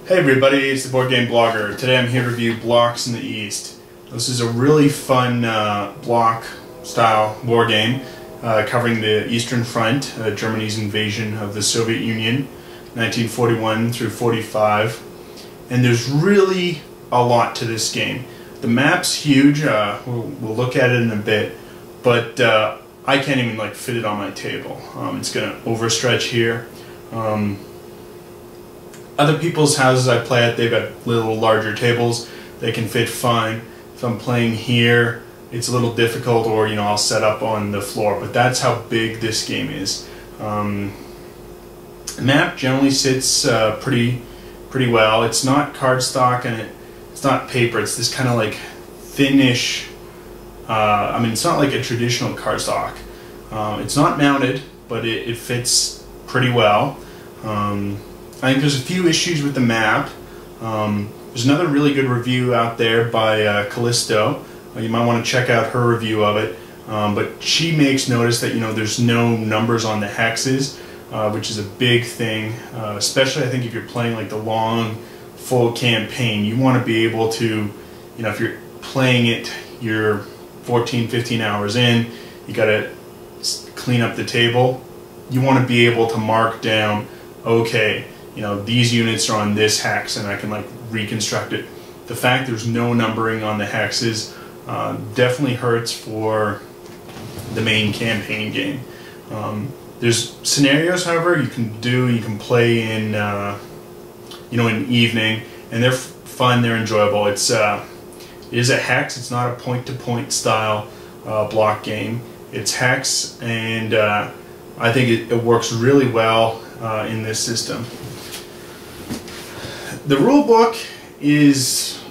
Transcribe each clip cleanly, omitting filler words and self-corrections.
Hey everybody, it's the Board Game Blogger. Today I'm here to review Blocks in the East. This is a really fun block style board game covering the Eastern Front, Germany's invasion of the Soviet Union, 1941 through 45. And there's really a lot to this game. The map's huge, we'll look at it in a bit, but I can't even fit it on my table. It's going to overstretch here. Other people's houses I play at, they've got little larger tables. They can fit fine. If I'm playing here, it's a little difficult, or I'll set up on the floor. But that's how big this game is. The map generally sits pretty well. It's not cardstock and it's not paper. It's this kind of thinnish. It's not like a traditional cardstock. It's not mounted, but it fits pretty well. I think there's a few issues with the map. There's another really good review out there by Callisto. You might want to check out her review of it. But she makes notice that there's no numbers on the hexes, which is a big thing. Especially I think if you're playing the long, full campaign, you want to be able to, if you're playing it, you're 14, 15 hours in, you got to clean up the table. You want to be able to mark down, okay, these units are on this hex, and I can reconstruct it. The fact there's no numbering on the hexes definitely hurts for the main campaign game. There's scenarios, however, you can play in in evening, and they're fun, they're enjoyable. It is a hex. It's not a point-to-point style block game. It's hex, and I think it works really well in this system. The rule book is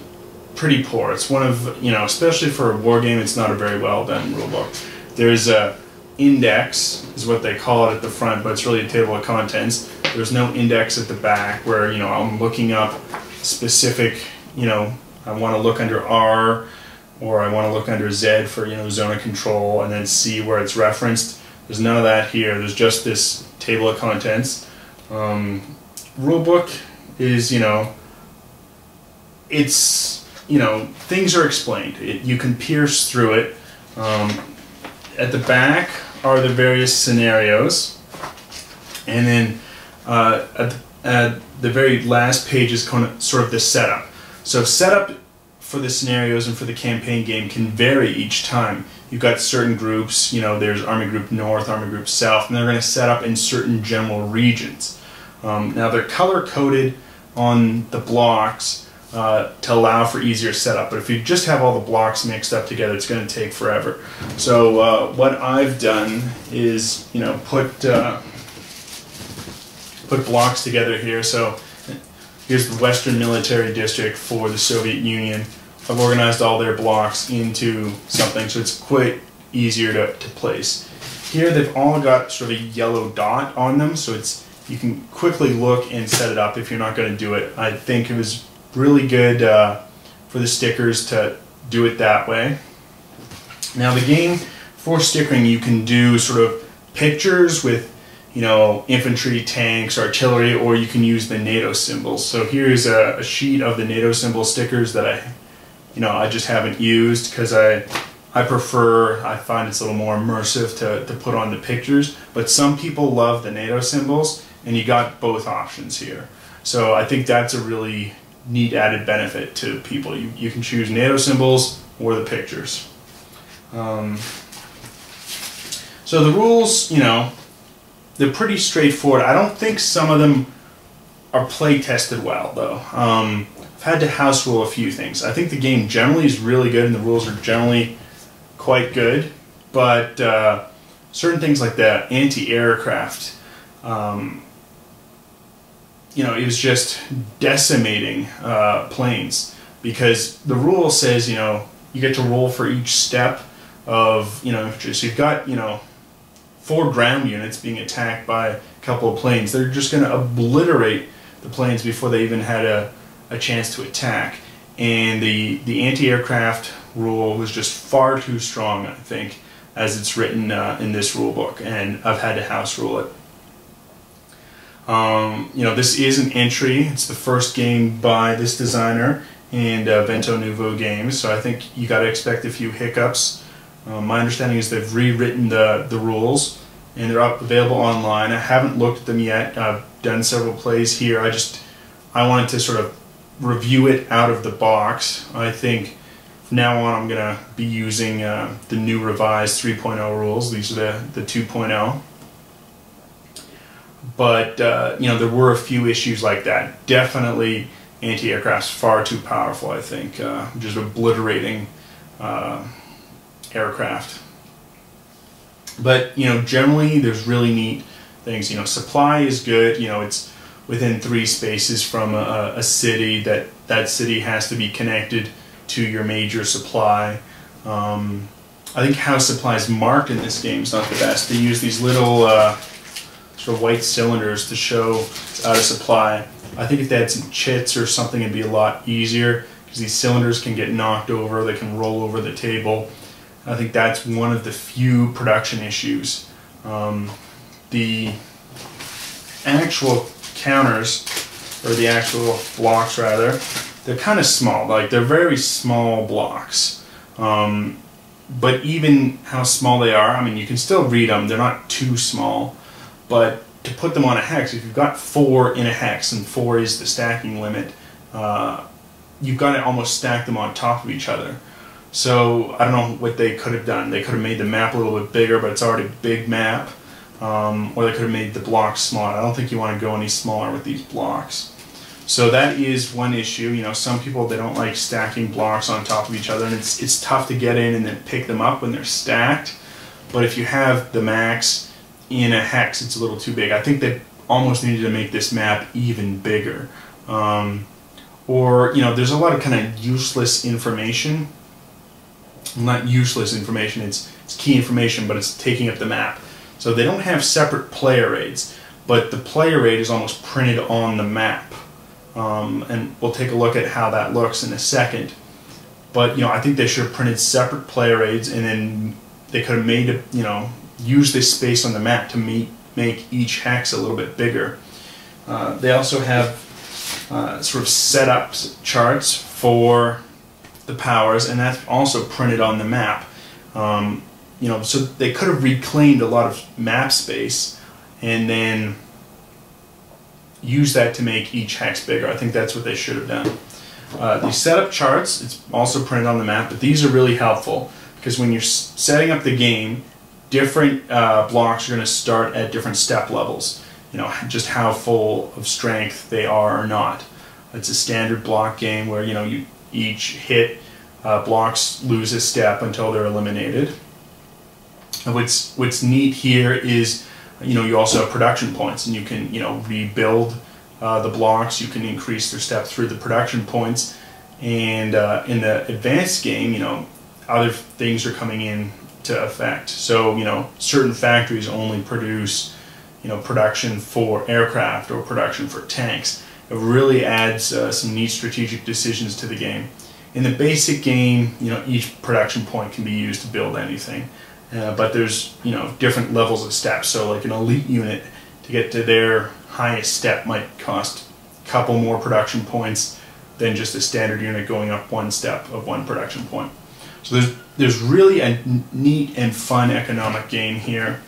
pretty poor. It's one of, especially for a war game, it's not a very well done rule book. There's a index, is what they call it at the front, but it's really a table of contents. There's no index at the back where, I'm looking up specific, I want to look under R, or I want to look under Z for, zone of control, and then see where it's referenced. There's none of that here. There's just this table of contents. Rule book is, it's, things are explained. You can pierce through it. At the back are the various scenarios, and then at the very last page is sort of the setup. So setup for the scenarios and for the campaign game can vary each time. You've got certain groups, there's Army Group North, Army Group South, and they're going to set up in certain general regions. Now they're color-coded on the blocks to allow for easier setup, but if you just have all the blocks mixed up together, it's going to take forever. So what I've done is, put blocks together here. So here's the Western Military District for the Soviet Union. I've organized all their blocks into something, so it's quite easier to place. Here they've all got sort of a yellow dot on them, so you can quickly look and set it up if you're not going to do it. I think it was really good for the stickers to do it that way. Now the game, for stickering, you can do sort of pictures with infantry, tanks, artillery, or you can use the NATO symbols. So here's a sheet of the NATO symbol stickers that I just haven't used because I find it's a little more immersive to put on the pictures, but some people love the NATO symbols, and you got both options here. So I think that's a really neat added benefit to people. You can choose NATO symbols or the pictures. So the rules, they're pretty straightforward. I don't think some of them are play tested well, though. I've had to house rule a few things. I think the game generally is really good, and the rules are generally quite good, but certain things like the anti-aircraft, it was just decimating planes, because the rule says, you get to roll for each step of, infantry. So you've got, 4 ground units being attacked by a couple of planes. They're just going to obliterate the planes before they even had a chance to attack. And the anti-aircraft rule was just far too strong, I think, as it's written in this rule book, and I've had to house rule it. You know, this is an entry. It's the first game by this designer and VentoNuovo games, so I think you got to expect a few hiccups. My understanding is they've rewritten the rules, and they're available online. I haven't looked at them yet. I've done several plays here. I wanted to sort of review it out of the box. I think from now on I'm going to be using the new revised 3.0 rules. These are the 2.0. But you know, there were a few issues like that. Definitely anti-aircraft's far too powerful, I think. Just obliterating aircraft. But you know, generally there's really neat things. You know, supply is good. You know, it's within 3 spaces from a city. That city has to be connected to your major supply. I think how supply is marked in this game is not the best. They use these little sort of white cylinders to show it's out of supply. I think if they had some chits or something, it'd be a lot easier, because these cylinders can get knocked over, they can roll over the table. I think that's one of the few production issues. The actual counters, or the actual blocks rather, they're kind of small. Like, they're very small blocks. But even how small they are, I mean, you can still read them. They're not too small. But to put them on a hex, if you've got 4 in a hex, and 4 is the stacking limit, you've got to almost stack them on top of each other. So I don't know what they could have done. They could have made the map a little bit bigger, but it's already a big map. Or they could have made the blocks smaller. I don't think you want to go any smaller with these blocks. So that is one issue. You know, some people, they don't like stacking blocks on top of each other, and it's tough to get in and then pick them up when they're stacked. But if you have the max in a hex, it's a little too big. I think they almost needed to make this map even bigger. Or, you know, there's a lot of kind of useless information. Not useless information, it's key information, but it's taking up the map. So they don't have separate player aids, but the player aid is almost printed on the map. And we'll take a look at how that looks in a second. But, you know, I think they should have printed separate player aids, and then they could have made it, you know, use this space on the map to make each hex a little bit bigger. They also have sort of setup charts for the powers, and that's also printed on the map. You know, so they could have reclaimed a lot of map space and then use that to make each hex bigger. I think that's what they should have done. These setup charts, it's also printed on the map, but these are really helpful, because when you're setting up the game, different blocks are going to start at different step levels. You know, just how full of strength they are or not. It's a standard block game where, you know, you each hit blocks lose a step until they're eliminated. And what's neat here is, you know, you also have production points, and you can, you know, rebuild the blocks. You can increase their step through the production points, and in the advanced game, you know, other things are coming in to effect. So, you know, certain factories only produce, you know, production for aircraft or production for tanks. It really adds some neat strategic decisions to the game. In the basic game, you know, each production point can be used to build anything, but there's, you know, different levels of steps. So like an elite unit, to get to their highest step might cost a couple more production points than just a standard unit going up 1 step of 1 production point. So there's really a neat and fun economic game here.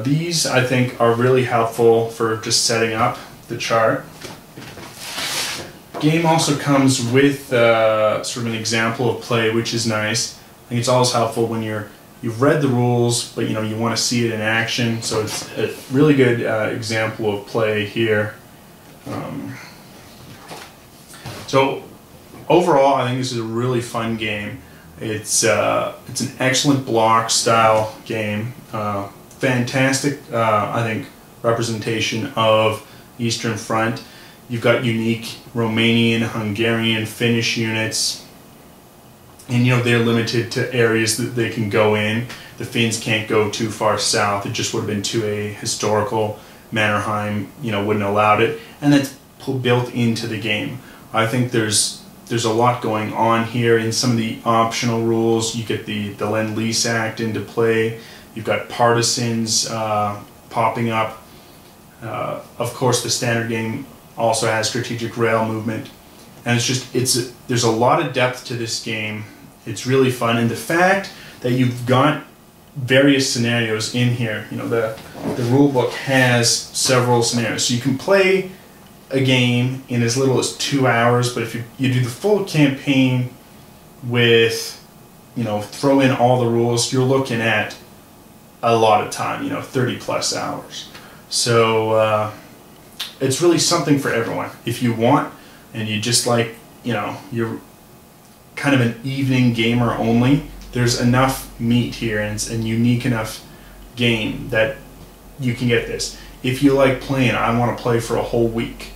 These, I think, are really helpful for just setting up the chart. Game also comes with sort of an example of play, which is nice. I think it's always helpful when you've read the rules, but, you know, you want to see it in action. So it's a really good example of play here. So overall, I think this is a really fun game. It's an excellent block style game. Fantastic, I think, representation of Eastern Front. You've got unique Romanian, Hungarian, Finnish units, and, you know, they're limited to areas that they can go in. The Finns can't go too far south. It just would have been to a historical Mannerheim, you know, wouldn't have allowed it, and that's built into the game. I think there's a lot going on here. In some of the optional rules, you get the Lend-Lease Act into play. You've got partisans popping up. Of course, the standard game also has strategic rail movement, and there's a lot of depth to this game. It's really fun, and the fact that you've got various scenarios in here. You know, the rulebook has several scenarios, so you can play a game in as little as 2 hours. But if you do the full campaign with, you know, throw in all the rules, you're looking at a lot of time. You know, 30+ hours. So it's really something for everyone. If you want, and you just like, you know, you're kind of an evening gamer only, there's enough meat here, and it's a unique enough game that you can get this. If you like playing, I want to play for a whole week,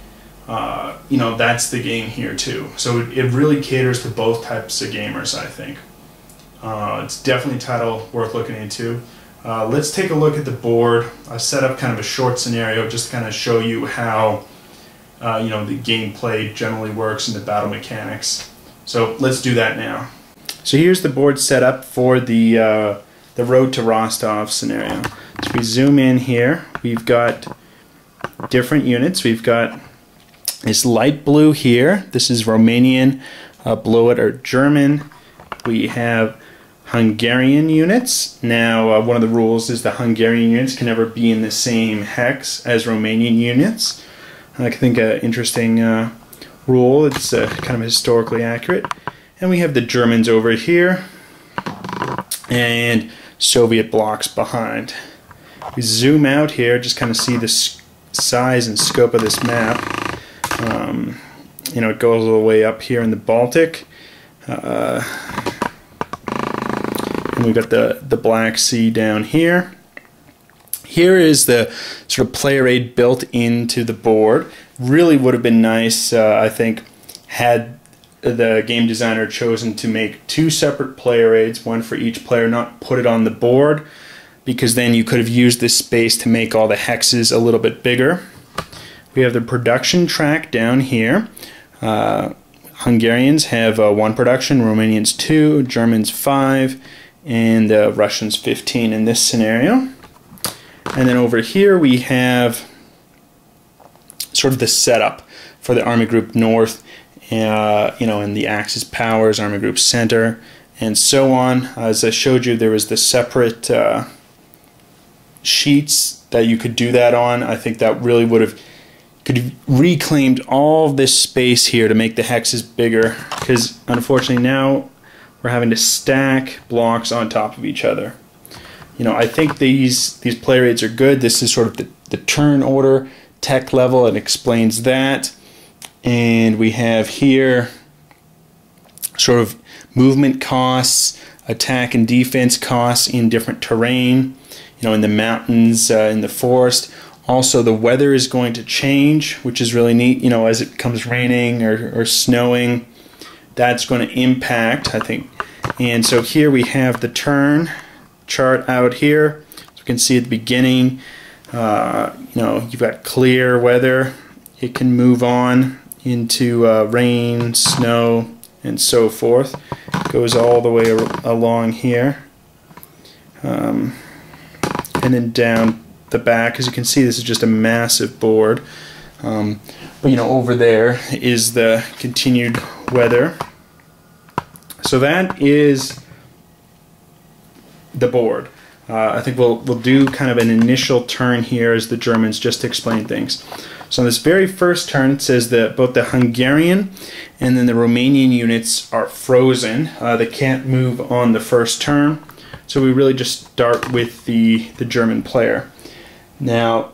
you know, that's the game here too. So it really caters to both types of gamers, I think. It's definitely a title worth looking into. Let's take a look at the board. I set up kind of a short scenario just to kind of show you how you know, the gameplay generally works and the battle mechanics. So let's do that now. So here's the board set up for the Road to Rostov scenario. So we zoom in here. We've got different units. We've got this light blue here. This is Romanian, below it are German. We have Hungarian units. Now, one of the rules is the Hungarian units can never be in the same hex as Romanian units. I think an interesting rule. It's kind of historically accurate. And we have the Germans over here and Soviet blocks behind. We zoom out here, just kind of see the size and scope of this map. You know, it goes all the way up here in the Baltic. And we've got the Black Sea down here. Here is the sort of player aid built into the board. Really would have been nice, I think, had the game designer chosen to make 2 separate player aids, one for each player, not put it on the board, because then you could have used this space to make all the hexes a little bit bigger. We have the production track down here. Hungarians have 1 production, Romanians 2, Germans 5, and Russians 15 in this scenario. And then over here we have sort of the setup for the Army Group North, you know, and the Axis Powers, Army Group Center, and so on. As I showed you, there was the separate sheets that you could do that on. I think that really could have reclaimed all of this space here to make the hexes bigger, because unfortunately now we're having to stack blocks on top of each other. You know, I think these player aids are good. This is sort of the turn order tech level. It explains that. And we have here sort of movement costs, attack and defense costs in different terrain, you know, in the mountains, in the forest. Also, the weather is going to change, which is really neat, you know, as it becomes raining or snowing. That's going to impact, I think. And so here we have the turn chart out here. So you can see at the beginning, you know, you've got clear weather. It can move on into rain, snow, and so forth. It goes all the way along here. And then down the back, as you can see, this is just a massive board. But you know, over there is the continued weather. So that is the board. I think we'll do kind of an initial turn here as the Germans, just to explain things. So on this very first turn, it says that both the Hungarian and then the Romanian units are frozen. They can't move on the first turn. So we really just start with the German player. Now,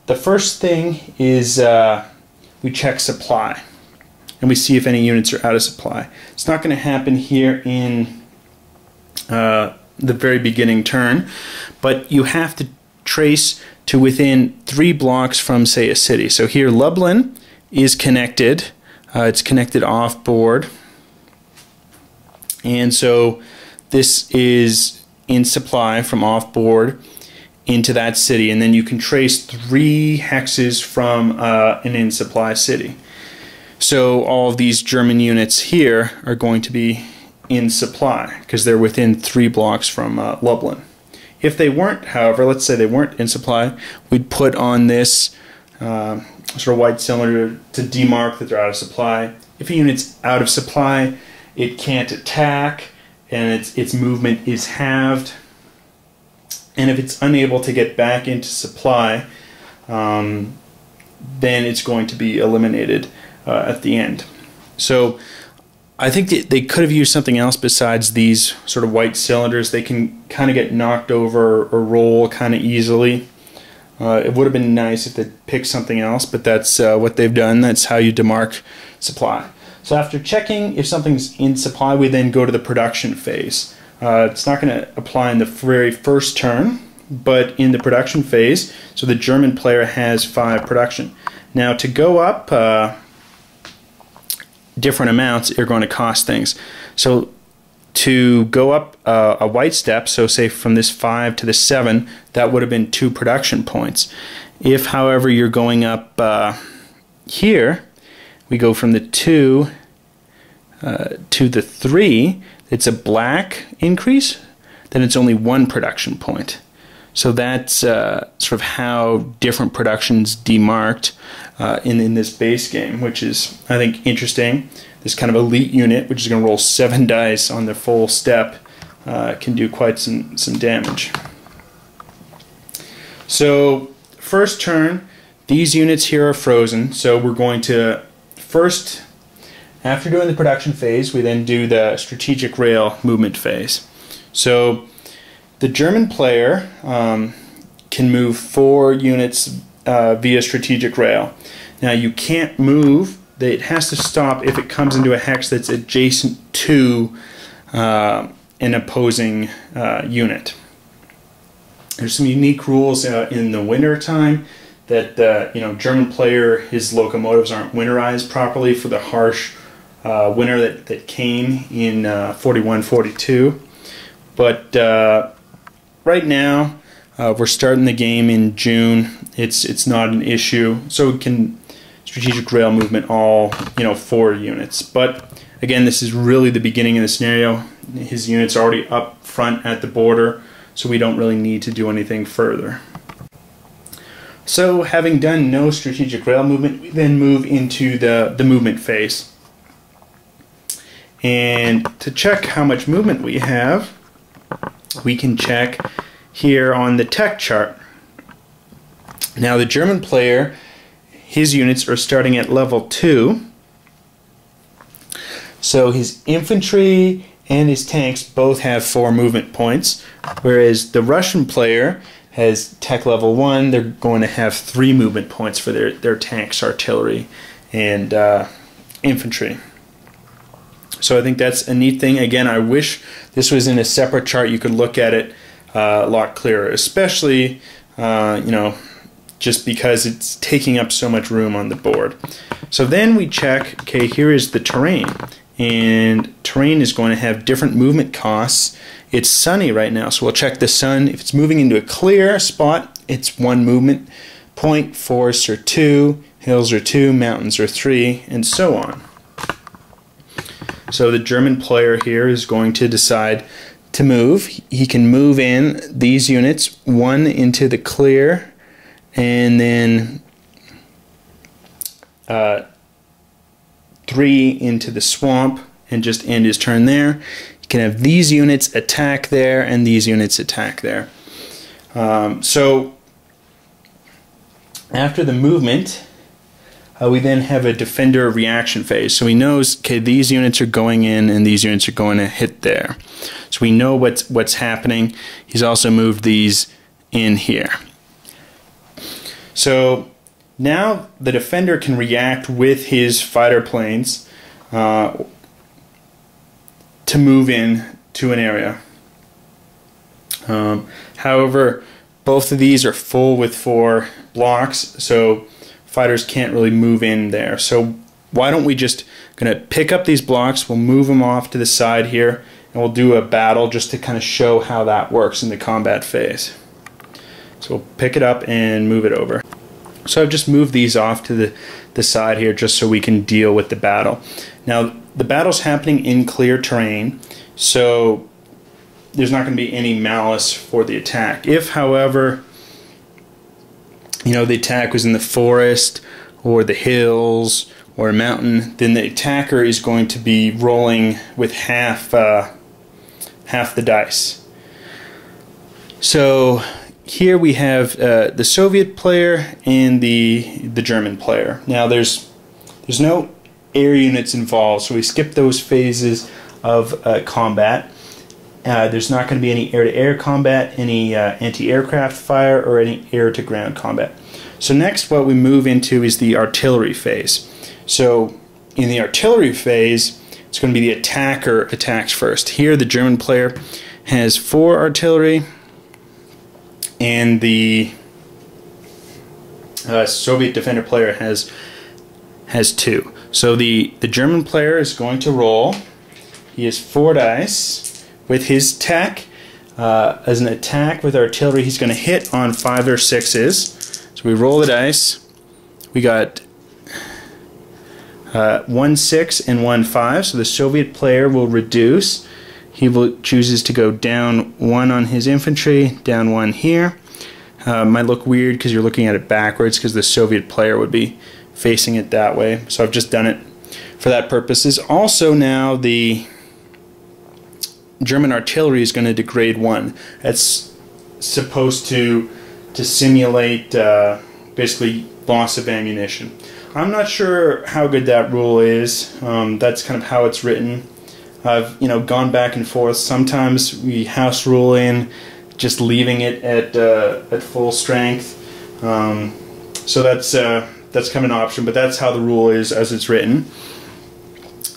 the first thing is we check supply, and we see if any units are out of supply. It's not going to happen here in the very beginning turn, but you have to trace to within 3 blocks from, say, a city. So here Lublin is connected. It's connected off board, and so this is in supply from off board into that city, and then you can trace 3 hexes from an in supply city. So all of these German units here are going to be in supply because they're within 3 blocks from Lublin. If they weren't, however, let's say they weren't in supply, we'd put on this sort of white cylinder to demark that they're out of supply. If a unit's out of supply, it can't attack, and its movement is halved. And if it's unable to get back into supply, then it's going to be eliminated at the end. So I think that they could have used something else besides these sort of white cylinders. They can kind of get knocked over or roll kind of easily. It would have been nice if they picked something else, but that's what they've done. That's how you demark supply. So after checking if something's in supply, we then go to the production phase. It's not going to apply in the very first turn, but in the production phase, so the German player has 5 production. Now to go up different amounts are going to cost things. So to go up a white step, so say from this 5 to the 7, that would have been 2 production points. If, however, you're going up here, we go from the 2 to the 3, it's a black increase, then it's only 1 production point. So that's sort of how different productions demarked in this base game, which is, I think, interesting. This kind of elite unit, which is going to roll 7 dice on their full step, can do quite some damage. So first turn, these units here are frozen, so we're going to first, after doing the production phase, we then do the strategic rail movement phase. So the German player can move 4 units via strategic rail. Now you can't move, it has to stop if it comes into a hex that's adjacent to an opposing unit. There's some unique rules in the winter time that German player, his locomotives aren't winterized properly for the harsh winter that came in 41-42. But right now we're starting the game in June. It's not an issue, so we can strategic rail movement all 4 units. But again, this is really the beginning of the scenario. His unit's already up front at the border, so we don't really need to do anything further. So having done no strategic rail movement, we then move into the movement phase. And to check how much movement we have, we can check here on the tech chart. Now the German player, his units are starting at level 2. So his infantry and his tanks both have 4 movement points, whereas the Russian player has tech level 1. They're going to have 3 movement points for their tanks, artillery, and infantry. So I think that's a neat thing. Again, I wish this was in a separate chart. You could look at it a lot clearer, especially just because it's taking up so much room on the board. So then we check, okay, here is the terrain. And terrain is going to have different movement costs. It's sunny right now, so we'll check the sun. If it's moving into a clear spot, it's 1 movement point. Forests are 2, hills are 2, mountains are 3, and so on. So the German player here is going to decide to move. He can move in these units, 1 into the clear, and then 3 into the swamp, and just end his turn there. You can have these units attack there and these units attack there. So after the movement, we then have a defender reaction phase. So he knows, okay, these units are going in and these units are going to hit there. So we know what's happening. He's also moved these in here. So now the defender can react with his fighter planes to move in to an area. However, both of these are full with 4 blocks, so fighters can't really move in there. So why don't we just gonna pick up these blocks, we'll move them off to the side here, and we'll do a battle just to kind of show how that works in the combat phase. So we'll pick it up and move it over. So I've just moved these off to the side here just so we can deal with the battle. Now the battle's happening in clear terrain, so there's not going to be any malice for the attack. If, however, the attack was in the forest or the hills or a mountain, then the attacker is going to be rolling with half the dice. So here we have the Soviet player and the German player. Now there's no air units involved, so we skip those phases of combat. There's not going to be any air-to-air combat, any anti-aircraft fire, or any air-to-ground combat. So next what we move into is the artillery phase. So in the artillery phase, it's going to be the attacker attacks first. Here the German player has 4 artillery, and the Soviet defender player has 2. So the German player is going to roll. He has 4 dice with his tech. As an attack with artillery, he's going to hit on 5 or 6s. So we roll the dice. We got 1 6 and 1 5. So the Soviet player will reduce. He chooses to go down 1 on his infantry, down 1 here. Might look weird because you're looking at it backwards, because the Soviet player would be facing it that way. So I've just done it for that purposes. Also now the German artillery is going to degrade 1. That's supposed to simulate basically loss of ammunition. I'm not sure how good that rule is. That's kind of how it's written. I've gone back and forth. Sometimes we house rule in just leaving it at full strength. So that's kind of an option, but that's how the rule is as it's written.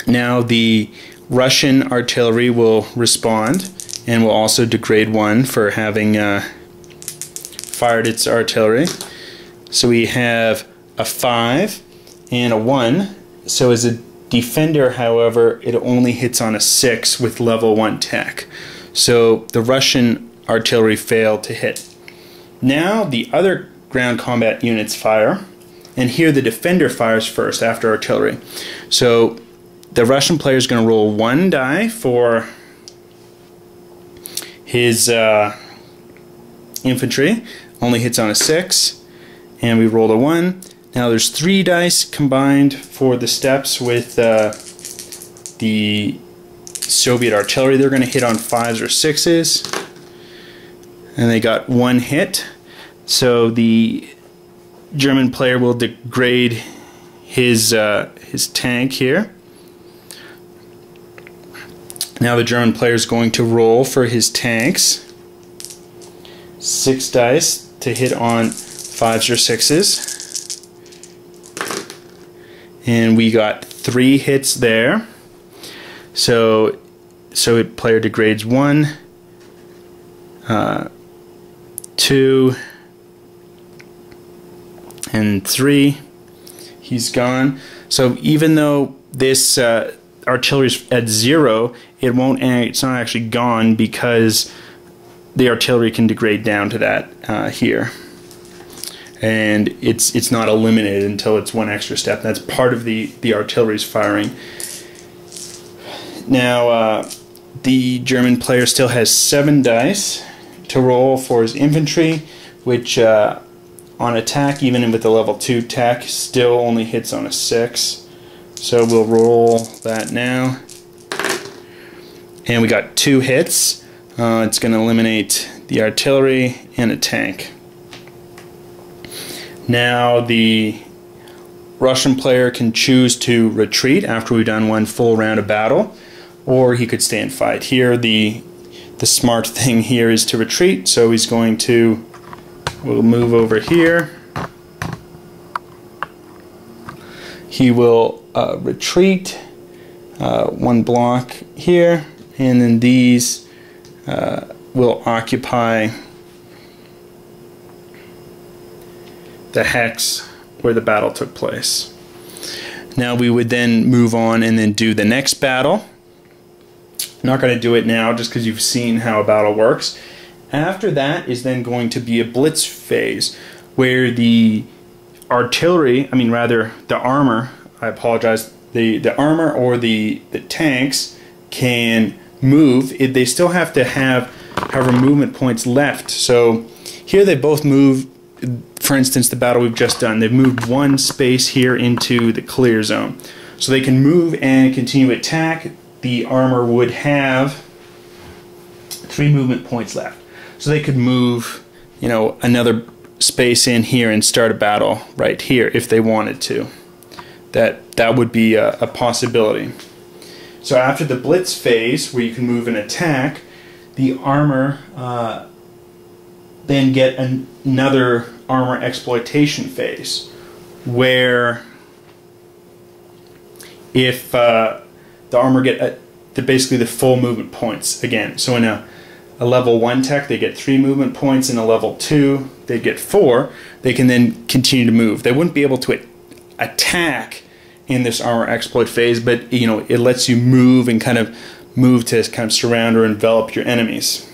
Now the Russian artillery will respond and will also degrade 1 for having fired its artillery. So we have a 5 and a 1. So as a defender, however, it only hits on a 6 with level 1 tech. So the Russian artillery failed to hit. Now the other ground combat units fire, and here the defender fires first after artillery. So the Russian player is going to roll 1 die for his infantry, only hits on a 6, and we rolled a 1. Now there's 3 dice combined for the steps with the Soviet artillery. They're going to hit on 5s or 6s, and they got 1 hit. So the German player will degrade his tank here. Now the German player is going to roll for his tanks. 6 dice to hit on 5s or 6s. And we got 3 hits there. So Soviet player degrades 1, 2, and 3. He's gone. So even though this artillery is at 0, it's not actually gone, because the artillery can degrade down to that here. And it's not eliminated until it's 1 extra step. That's part of the artillery's firing. Now the German player still has 7 dice to roll for his infantry, which on attack, even with the level 2 tech, still only hits on a 6. So we'll roll that now. And we got 2 hits. It's going to eliminate the artillery and a tank. Now the Russian player can choose to retreat after we've done 1 full round of battle, or he could stay and fight. Here the smart thing here is to retreat, so he's going to, we'll move over here. He will retreat 1 block here, and then these will occupy the hex where the battle took place. Now we would then move on and then do the next battle. I'm not going to do it now just because you've seen how a battle works. After that is then going to be a blitz phase, where the artillery, the armor, I apologize, the armor or the tanks can move. They still have to have however movement points left. So here they both move for instance, the battle we've just done, they've moved one space here into the clear zone. So they can move and continue attack. The armor would have 3 movement points left. So they could move, you know, another space in here and start a battle right here if they wanted to. That would be a possibility. So after the blitz phase, where you can move and attack, the armor then get another armor exploitation phase, where if the armor get basically the full movement points again. So in a level 1 tech, they get 3 movement points. In a level 2, they get 4. They can then continue to move. They wouldn't be able to attack in this armor exploit phase, but you know, it lets you move and kind of surround or envelop your enemies.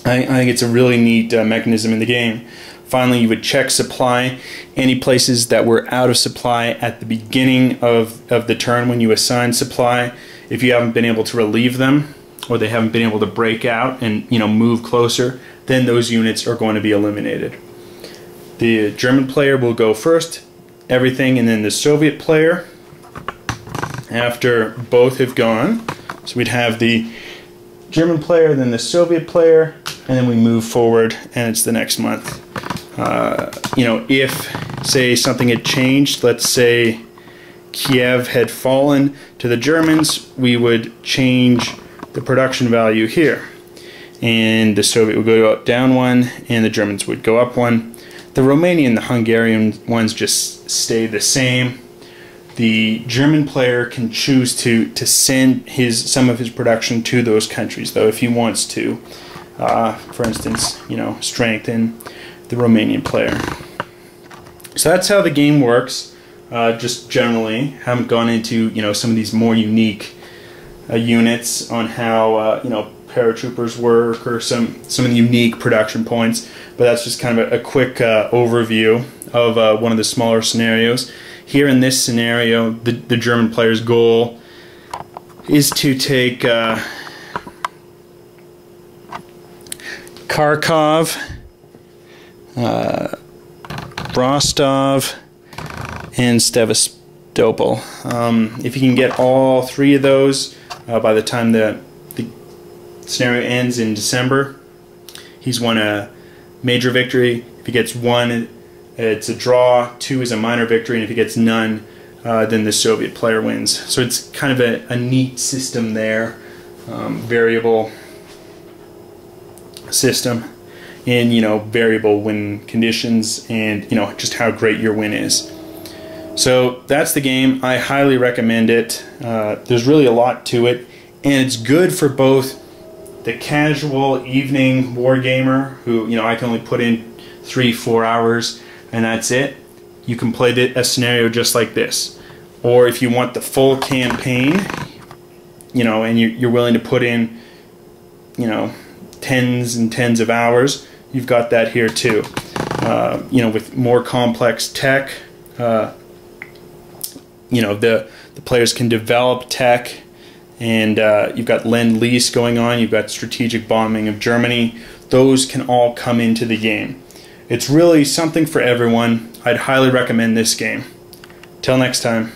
I think it's a really neat mechanism in the game. Finally, you would check supply. Any places that were out of supply at the beginning of the turn when you assign supply, if you haven't been able to relieve them, or they haven't been able to break out and, you know, move closer, then those units are going to be eliminated. The German player will go first, everything, and then the Soviet player after both have gone. So we'd have the German player, then the Soviet player, and then we move forward, and it's the next month. You know, if, say, something had changed, let's say Kiev had fallen to the Germans, we would change the production value here. And the Soviet would go up down 1, and the Germans would go up 1. The Romanian and the Hungarian ones just stay the same. The German player can choose to send some of his production to those countries, though, if he wants to. For instance, you know, strengthen the Romanian player. So that's how the game works, just generally. Haven't gone into, you know, some of these more unique units on how you know, paratroopers work, or some of the unique production points, but that's just kind of a quick overview of one of the smaller scenarios. Here in this scenario, the German player's goal is to take Kharkov, Rostov, and Sevastopol. If you can get all 3 of those by the time the scenario ends in December, he's won a major victory. If he gets 1, it's a draw. 2 is a minor victory, and if he gets none, then the Soviet player wins. So it's kind of a neat system there, variable system, in, you know, variable win conditions, and, you know, just how great your win is. So that's the game. I highly recommend it. There's really a lot to it, and it's good for both the casual evening war gamer who, you know, I can only put in 3-4 hours and that's it. You can play a scenario just like this. Or if you want the full campaign, you know, and you're willing to put in, you know, tens and tens of hours, you've got that here too. You know, with more complex tech, you know, the players can develop tech, and you've got Lend-Lease going on, you've got strategic bombing of Germany. Those can all come into the game. It's really something for everyone. I'd highly recommend this game. Till next time.